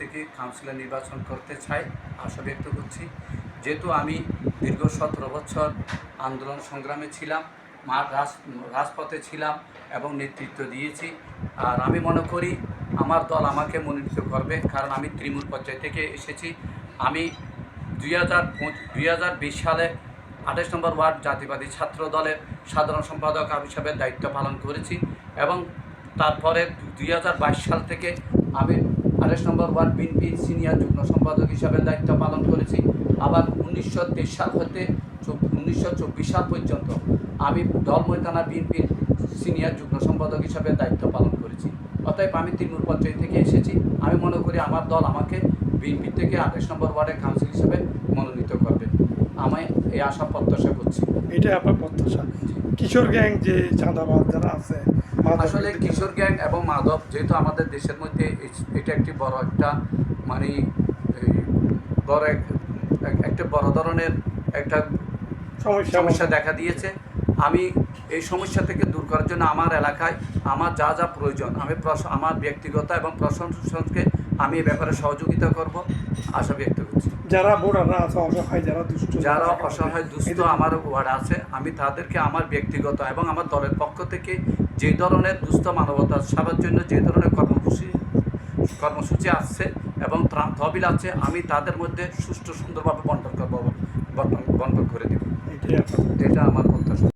থেকে কাউন্সিলর নির্বাচন করতে চাই, আশা ব্যক্ত করছি। যেহেতু আমি দীর্ঘ 17 বছর আন্দোলন সংগ্রামে ছিলাম, রাজপথে ছিলাম এবং নেতৃত্ব দিয়েছি। আর আমি মনে করি আমার দল আমাকে মনোনীত করবে, কারণ আমি তৃণমূল পর্যায় থেকে এসেছি। আমি 2020 সালে 28 নম্বর ওয়ার্ড জাতীয়বাদী ছাত্র দলের সাধারণ সম্পাদক হিসাবে দায়িত্ব পালন করেছি এবং তারপরে 2022 সাল থেকে আমি 28 নম্বর ওয়ার্ড বিএনপির সিনিয়র যুগ্ম সম্পাদক হিসাবে দায়িত্ব পালন করেছি। আবার 1923 সাল হতে 1924 সাল পর্যন্ত আমি দলময় থানা বিএনপির সিনিয়র যুগ্ম সম্পাদক হিসাবে দায়িত্ব পালন করেছি। অতএব আমি তৃণমূল পর্যায় থেকে এসেছি। আমি মনে করি আমার দল আমাকে বিএনপি থেকে 28 নম্বর ওয়ার্ডের কাউন্সিল হিসেবে মনোনীত করবে। আমি এই আশা প্রত্যাশা করছি। এটা আপনার প্রত্যাশা। কিশোর গ্যাং যে চাঁদাবাজ যারা আছে, আসলে কিশোর গ্যাং এবং মাদক যেহেতু আমাদের দেশের মধ্যে এটা একটি বড় একটা মানে একটা বড় ধরনের একটা সমস্যা দেখা দিয়েছে। আমি এই সমস্যা থেকে দূর করার জন্য আমার এলাকায় আমার যা যা প্রয়োজন আমি আমার ব্যক্তিগত এবং প্রশাসনকে আমি এ ব্যাপারে সহযোগিতা করব, আশা ব্যক্ত করছি। যারা ভোটাররা আছে অসহায়, যারা অসহায় দুস্থ আমার ওয়ার্ড আছে, আমি তাদেরকে আমার ব্যক্তিগত এবং আমার দলের পক্ষ থেকে যে ধরনের দুস্থ মানবতার সেবার জন্য যে ধরনের কর্মসূচি আসছে এবং তহবিল আছে, আমি তাদের মধ্যে সুষ্ঠু সুন্দরভাবে বন্টন করে দেব। এটা আমার প্রত্যাশা।